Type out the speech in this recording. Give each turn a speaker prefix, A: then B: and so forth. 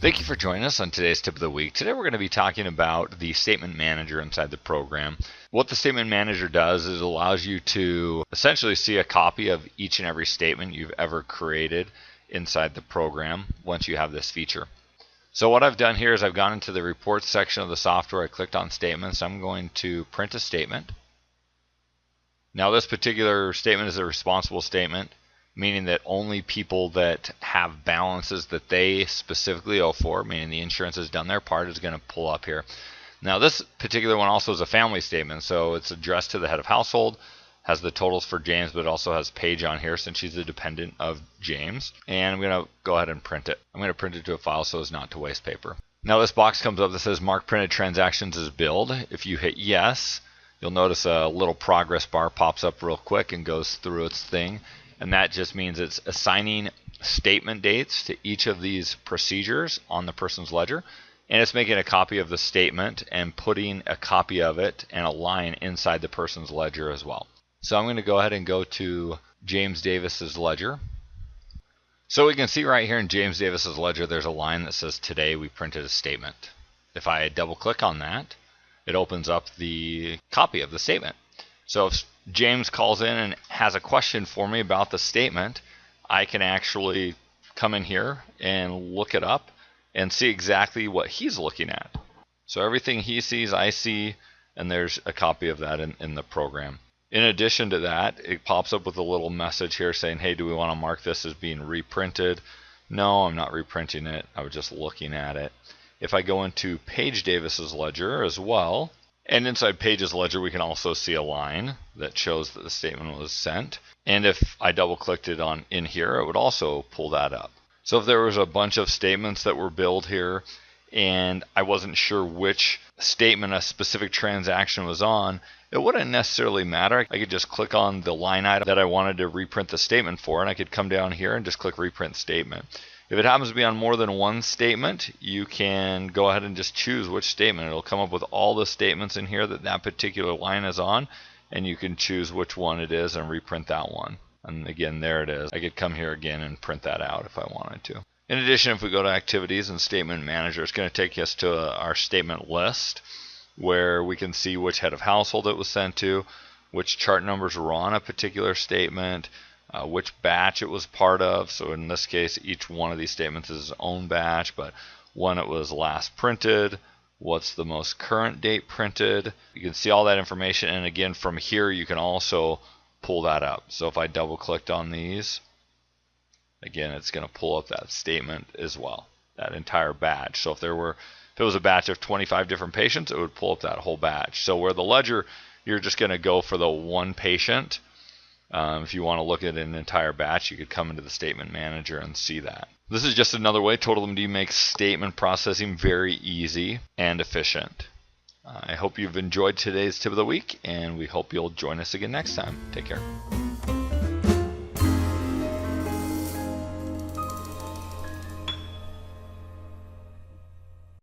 A: Thank you for joining us on today's tip of the week. Today we're going to be talking about the statement manager inside the program. What the statement manager does is it allows you to essentially see a copy of each and every statement you've ever created inside the program once you have this feature. So what I've done here is I've gone into the reports section of the software. I clicked on statements. I'm going to print a statement. Now this particular statement is a responsible statement, meaning that only people that have balances that they specifically owe for, meaning the insurance has done their part, is going to pull up here. Now this particular one also is a family statement, so it's addressed to the head of household, has the totals for James, but it also has Paige on here since she's a dependent of James. And I'm going to go ahead and print it. I'm going to print it to a file so as not to waste paper. Now this box comes up that says mark printed transactions as billed. If you hit yes, you'll notice a little progress bar pops up real quick and goes through its thing. And that just means it's assigning statement dates to each of these procedures on the person's ledger. And it's making a copy of the statement and putting a copy of it and a line inside the person's ledger as well. So I'm going to go ahead and go to James Davis's ledger. So we can see right here in James Davis's ledger, there's a line that says today we printed a statement. If I double click on that, it opens up the copy of the statement. So if James calls in and has a question for me about the statement, I can actually come in here and look it up and see exactly what he's looking at. So everything he sees, I see, and there's a copy of that in the program. In addition to that, it pops up with a little message here saying, hey, do we want to mark this as being reprinted? No, I'm not reprinting it. I was just looking at it. If I go into Paige Davis's ledger as well, and inside Paige's ledger, we can also see a line that shows that the statement was sent. And if I double clicked it on in here, it would also pull that up. So if there was a bunch of statements that were billed here and I wasn't sure which statement a specific transaction was on, it wouldn't necessarily matter. I could just click on the line item that I wanted to reprint the statement for, and I could come down here and just click reprint statement. If it happens to be on more than one statement, you can go ahead and just choose which statement. It'll come up with all the statements in here that that particular line is on, and you can choose which one it is and reprint that one. And again, there it is. I could come here again and print that out if I wanted to. In addition, if we go to activities and statement manager, it's going to take us to our statement list where we can see which head of household it was sent to, which chart numbers were on a particular statement, which batch it was part of. So in this case, each one of these statements is its own batch, but when it was last printed, what's the most current date printed. You can see all that information, and again from here you can also pull that up. So if I double clicked on these, again it's going to pull up that statement as well, that entire batch. So if it was a batch of 25 different patients, it would pull up that whole batch. So where the ledger, you're just going to go for the one patient. If you want to look at an entire batch, you could come into the statement manager and see that. This is just another way TotalMD makes statement processing very easy and efficient. I hope you've enjoyed today's tip of the week, and we hope you'll join us again next time. Take care.